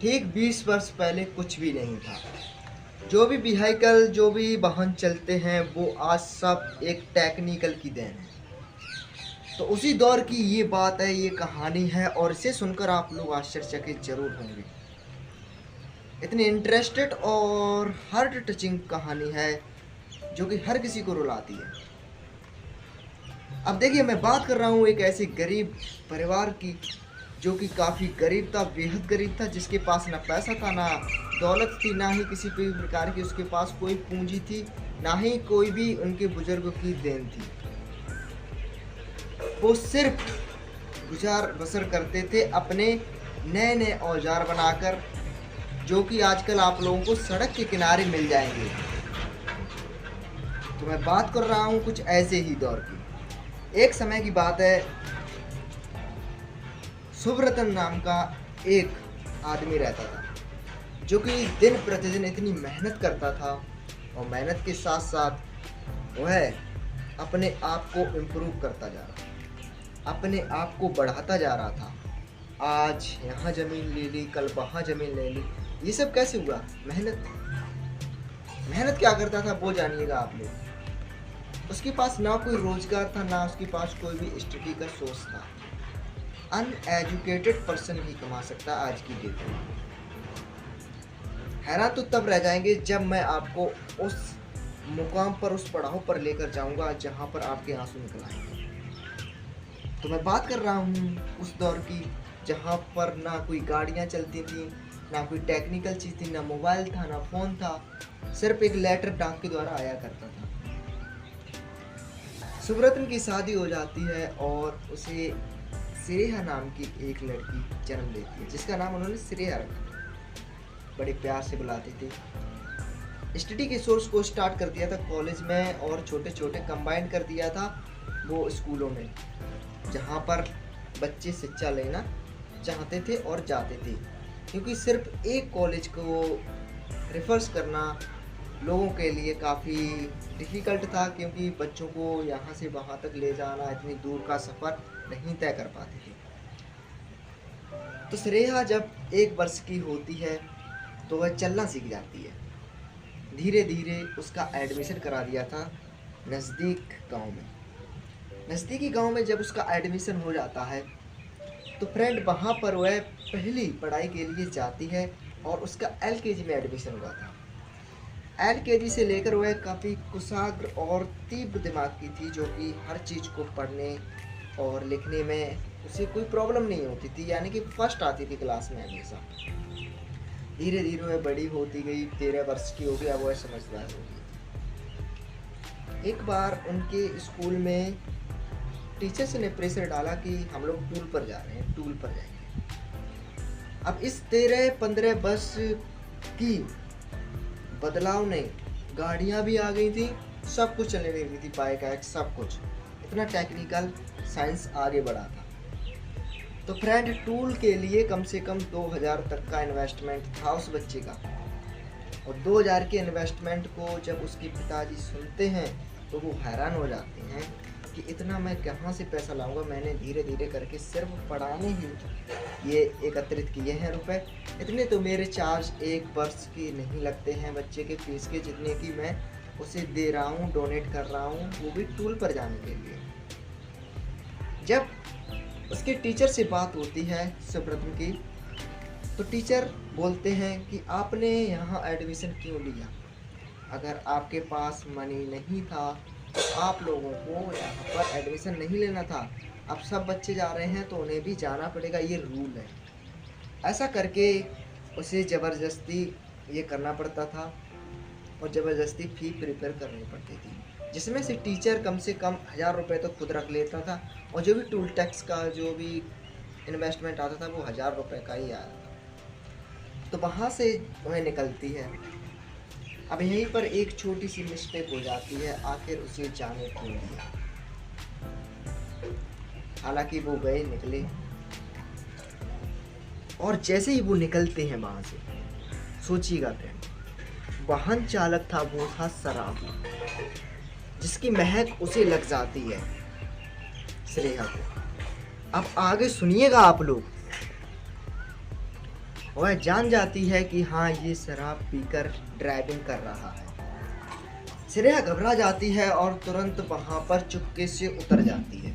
ठीक 20 वर्ष पहले कुछ भी नहीं था। जो भी व्हीकल, जो भी वाहन चलते हैं वो आज सब एक टेक्निकल की देन है। तो उसी दौर की ये बात है, ये कहानी है और इसे सुनकर आप लोग आश्चर्यचकित जरूर होंगे। इतनी इंटरेस्टेड और हार्ट टचिंग कहानी है जो कि हर किसी को रुलाती है। अब देखिए, मैं बात कर रहा हूँ एक ऐसे गरीब परिवार की जो कि काफ़ी गरीब था, बेहद गरीब था, जिसके पास ना पैसा था, ना दौलत थी, ना ही किसी भी प्रकार की उसके पास कोई पूंजी थी, ना ही कोई भी उनके बुजुर्गों की देन थी। वो सिर्फ गुजार बसर करते थे अपने नए नए औजार बनाकर, जो कि आजकल आप लोगों को सड़क के किनारे मिल जाएंगे। तो मैं बात कर रहा हूँ कुछ ऐसे ही दौर की। एक समय की बात है, सुब्रतन नाम का एक आदमी रहता था जो कि दिन प्रतिदिन इतनी मेहनत करता था और मेहनत के साथ साथ वह अपने आप को इम्प्रूव करता जा रहा था, अपने आप को बढ़ाता जा रहा था। आज यहाँ ज़मीन ले ली, कल वहाँ ज़मीन ले ली। ये सब कैसे हुआ? मेहनत। मेहनत क्या करता था वो जानिएगा आप लोग। उसके पास ना कोई रोजगार था, ना उसके पास कोई भी स्टडी का सोर्स था। अनएजुकेटेड पर्सन ही कमा सकता आज की डेट में। हैरान तो तब रह जाएंगे जब मैं आपको उस मुकाम पर, उस पड़ाव पर लेकर जाऊंगा जहां पर आपके आंसू निकल आएंगे। तो मैं बात कर रहा हूं उस दौर की जहां पर ना कोई गाड़ियां चलती थी, ना कोई टेक्निकल चीज़ थी, ना मोबाइल था, ना फ़ोन था। सिर्फ एक लेटर डाक के द्वारा आया करता था। सुब्रतन की शादी हो जाती है और उसे श्रेया नाम की एक लड़की जन्म लेती है, जिसका नाम उन्होंने श्रेया रखा। बड़े प्यार से बुलाते थे। स्टडी के सोर्स को स्टार्ट कर दिया था कॉलेज में और छोटे छोटे कंबाइन कर दिया था वो स्कूलों में, जहाँ पर बच्चे शिक्षा लेना चाहते थे और जाते थे। क्योंकि सिर्फ एक कॉलेज को रेफर्स करना लोगों के लिए काफ़ी डिफ़िकल्ट था, क्योंकि बच्चों को यहाँ से वहाँ तक ले जाना, इतनी दूर का सफ़र नहीं तय कर पाते थे। तो श्रेया जब 1 वर्ष की होती है तो वह चलना सीख जाती है। धीरे धीरे उसका एडमिशन करा दिया था नज़दीक गांव में। नज़दीकी गांव में जब उसका एडमिशन हो जाता है तो फ्रेंड वहाँ पर वह पहली पढ़ाई के लिए जाती है और उसका LKG में एडमिशन हुआ था। LKG से लेकर वह काफ़ी कुशाग्र और तीव्र दिमाग की थी, जो कि हर चीज़ को पढ़ने और लिखने में उसे कोई प्रॉब्लम नहीं होती थी, यानी कि फर्स्ट आती थी क्लास में हमेशा। धीरे धीरे वह बड़ी होती गई, 13 वर्ष की हो गई, अब वह समझदार हो गई। एक बार उनके स्कूल में टीचर्स ने प्रेशर डाला कि हम लोग टूर पर जा रहे हैं, टूर पर जाएंगे। अब इस 13-15 वर्ष की बदलाव ने गाड़ियाँ भी आ गई थी, सब कुछ चलने लगी थी, बाइक आइक सब कुछ, इतना टेक्निकल साइंस आगे बढ़ा था। तो फ्रेंड, टूल के लिए कम से कम 2000 तक का इन्वेस्टमेंट था उस बच्चे का। और 2000 के इन्वेस्टमेंट को जब उसके पिताजी सुनते हैं तो वो हैरान हो जाते हैं कि इतना मैं कहाँ से पैसा लाऊंगा। मैंने धीरे धीरे करके सिर्फ पढ़ाने ही ये एकत्रित किए हैं रुपए। इतने तो मेरे चार्ज 1 वर्ष के नहीं लगते हैं बच्चे के फीस के, जितने की मैं उसे दे रहा हूँ, डोनेट कर रहा हूँ, वो भी टूल पर जाने के लिए। जब उसके टीचर से बात होती है सुब्रतन की, तो टीचर बोलते हैं कि आपने यहाँ एडमिशन क्यों लिया? अगर आपके पास मनी नहीं था तो आप लोगों को यहाँ पर एडमिशन नहीं लेना था। अब सब बच्चे जा रहे हैं तो उन्हें भी जाना पड़ेगा, ये रूल है। ऐसा करके उसे ज़बरदस्ती ये करना पड़ता था और ज़बरदस्ती फ़ी प्रिपेयर करनी पड़ती थी, जिसमें से टीचर कम से कम 1000 रुपये तो खुद रख लेता था और जो भी टूल टैक्स का जो भी इन्वेस्टमेंट आता था वो 1000 रुपये का ही आता था। तो वहाँ से वह निकलती है। अब यहीं पर एक छोटी सी मिस्टेक हो जाती है, आखिर उसे जाने क्यों दिया। हालांकि वो गए, निकले, और जैसे ही वो निकलते हैं वहाँ से, सोचिएगा फ्रेंड, वाहन चालक था वो था शराबी, जिसकी महक उसे लग जाती है श्रेया को। अब आगे सुनिएगा आप लोग। वह जान जाती है कि हाँ ये शराब पीकर ड्राइविंग कर रहा है। श्रेया घबरा जाती है और तुरंत वहां पर चुपके से उतर जाती है,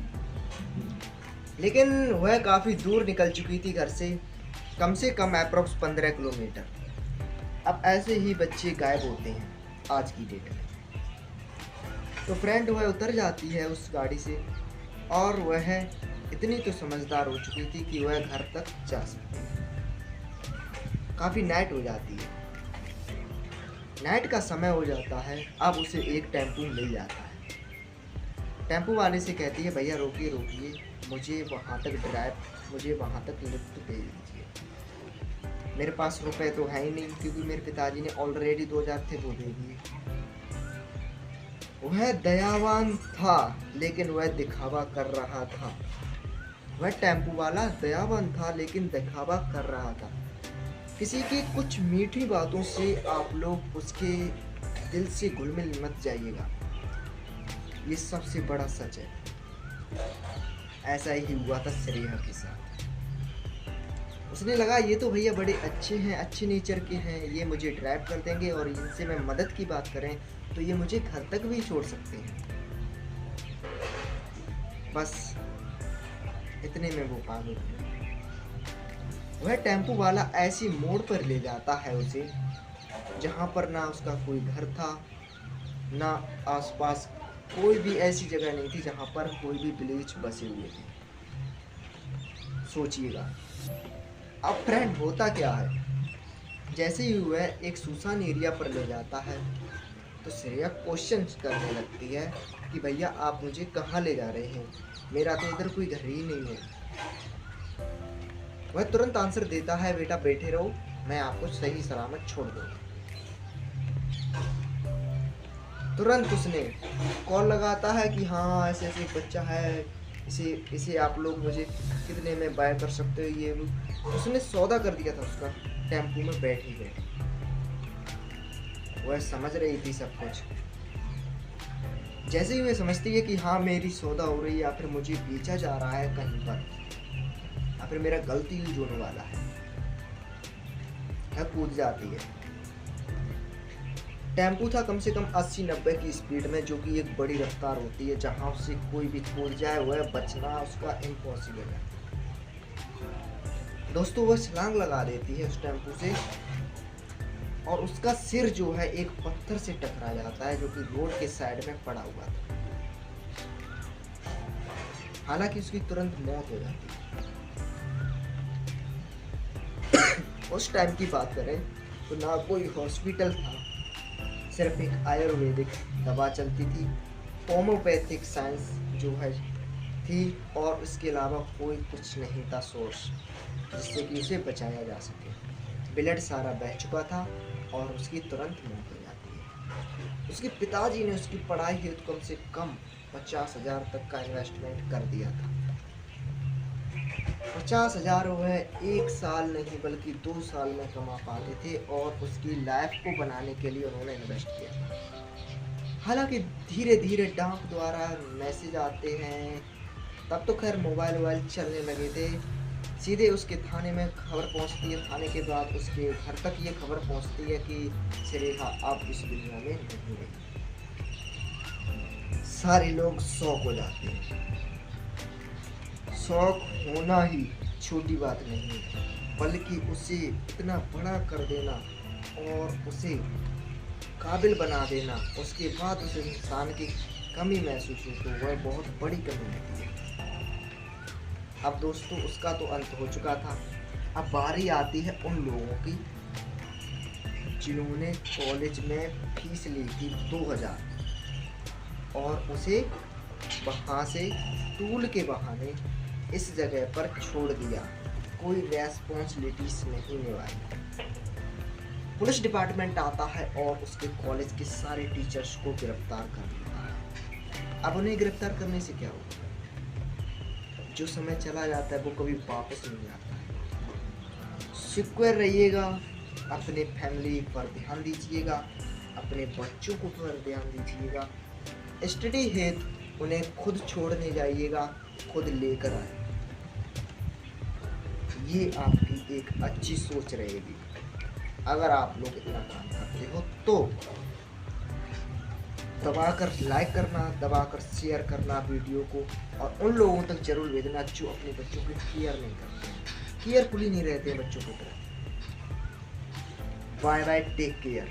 लेकिन वह काफ़ी दूर निकल चुकी थी घर से कम अप्रोक्स 15 किलोमीटर। अब ऐसे ही बच्चे गायब होते हैं आज की डेट में। तो फ्रेंड वह उतर जाती है उस गाड़ी से और वह इतनी तो समझदार हो चुकी थी कि वह घर तक जा सकती है। काफ़ी नाइट हो जाती है, नाइट का समय हो जाता है। अब उसे एक टेम्पू मिल जाता है। टेम्पू वाले से कहती है भैया रोकिए रोकिए, मुझे वहाँ तक लिफ्ट दे दीजिए। मेरे पास रुपए तो है ही नहीं, क्योंकि मेरे पिताजी ने ऑलरेडी 2000 थे वो दे दिए। वह दयावान था लेकिन वह दिखावा कर रहा था। वह टेम्पू वाला दयावान था लेकिन दिखावा कर रहा था। किसी की कुछ मीठी बातों से आप लोग उसके दिल से घुल मिल मत जाइएगा, ये सबसे बड़ा सच है। ऐसा ही हुआ था श्रेया के साथ। उसने लगा ये तो भैया बड़े अच्छे हैं, अच्छे नेचर के हैं, ये मुझे ड्राइव कर देंगे और इनसे मैं मदद की बात करें तो ये मुझे घर तक भी छोड़ सकते हैं। बस इतने में वो पागल हो। वह टेम्पू वाला ऐसी मोड़ पर ले जाता है उसे जहाँ पर ना उसका कोई घर था, ना आसपास कोई भी ऐसी जगह नहीं थी जहाँ पर कोई भी विलेज बसे हुए थे। सोचिएगा अब फ्रेंड होता क्या है, जैसे ही वह एक सुनसान एरिया पर ले जाता है तो श्रेया क्वेश्चन करने लगती है कि भैया आप मुझे कहाँ ले जा रहे हैं, मेरा तो इधर कोई घर ही नहीं है। वह तुरंत आंसर देता है बेटा बैठे रहो, मैं आपको सही सलामत छोड़ दूंगा। तुरंत उसने कॉल लगाता है कि हाँ ऐसे ऐसे एक बच्चा है, इसे आप लोग मुझे कितने में बाय कर सकते हो। ये उसने सौदा कर दिया था उसका टेम्पू में बैठी बैठी। वह समझ रही थी सब कुछ। जैसे ही वह समझती है कि हाँ मेरी सौदा हो रही है या फिर मुझे बेचा जा रहा है कहीं पर या फिर मेरा गलती यूज होने वाला है, वह कूद जाती है। टेम्पू था कम से कम 80-90 की स्पीड में, जो कि एक बड़ी रफ्तार होती है जहां उससे कोई भी कूद जाए वह बचना उसका इम्पॉसिबल है। दोस्तों वह छलांग लगा देती है उस टेम्पू से और उसका सिर जो है एक पत्थर से टकरा जाता है जो कि रोड के साइड में पड़ा हुआ था। हालांकि उसकी तुरंत मौत हो जाती है। उस टाइम की बात करें तो ना कोई हॉस्पिटल था, सिर्फ एक आयुर्वेदिक दवा चलती थी, होम्योपैथिक साइंस जो है थी, और उसके अलावा कोई कुछ नहीं था सोर्स जिससे कि उसे बचाया जा सके। ब्लड सारा बह चुका था और उसकी तुरंत मौत हो जाती है। उसके पिताजी ने उसकी पढ़ाई हेतु कम से कम 50,000 तक का इन्वेस्टमेंट कर दिया था। 50,000 वह एक साल नहीं बल्कि 2 साल में कमा पाते थे और उसकी लाइफ को बनाने के लिए उन्होंने इन्वेस्ट किया था। हालांकि धीरे धीरे डाक द्वारा मैसेज आते हैं, तब तो खैर मोबाइल चलने लगे थे, सीधे उसके थाने में खबर पहुंचती है। थाने के बाद उसके घर तक ये खबर पहुंचती है कि श्रेया अब इस दुनिया में नहीं रही। सारे लोग शौक हो जाते हैं। शौक होना ही छोटी बात नहीं है, बल्कि उसे इतना बड़ा कर देना और उसे काबिल बना देना, उसके बाद उस इंसान की कमी महसूस हो तो वह बहुत बड़ी कमी होती है। अब दोस्तों उसका तो अंत हो चुका था। अब बारी आती है उन लोगों की जिन्होंने कॉलेज में फीस ली थी 2000 और उसे वहाँ से टूल के बहाने इस जगह पर छोड़ दिया, कोई रेस्पॉन्सिबिलिटीज नहीं निभाई। पुलिस डिपार्टमेंट आता है और उसके कॉलेज के सारे टीचर्स को गिरफ्तार कर लेता है। अब उन्हें गिरफ्तार करने से क्या होगा, जो समय चला जाता है वो कभी वापस नहीं आता है। सिक्योर रहिएगा, अपने फैमिली पर ध्यान दीजिएगा, अपने बच्चों को पर ध्यान दीजिएगा, स्टडी हेतु उन्हें खुद छोड़ने जाइएगा, खुद लेकर आए। ये आपकी एक अच्छी सोच रहेगी। अगर आप लोग इतना काम करते हो तो दबाकर लाइक करना, दबाकर शेयर करना वीडियो को, और उन लोगों तक जरूर भेजना जो अपने बच्चों की केयर नहीं करते हैं, केयरफुली नहीं रहते हैं बच्चों की तरह। Bye bye, take care.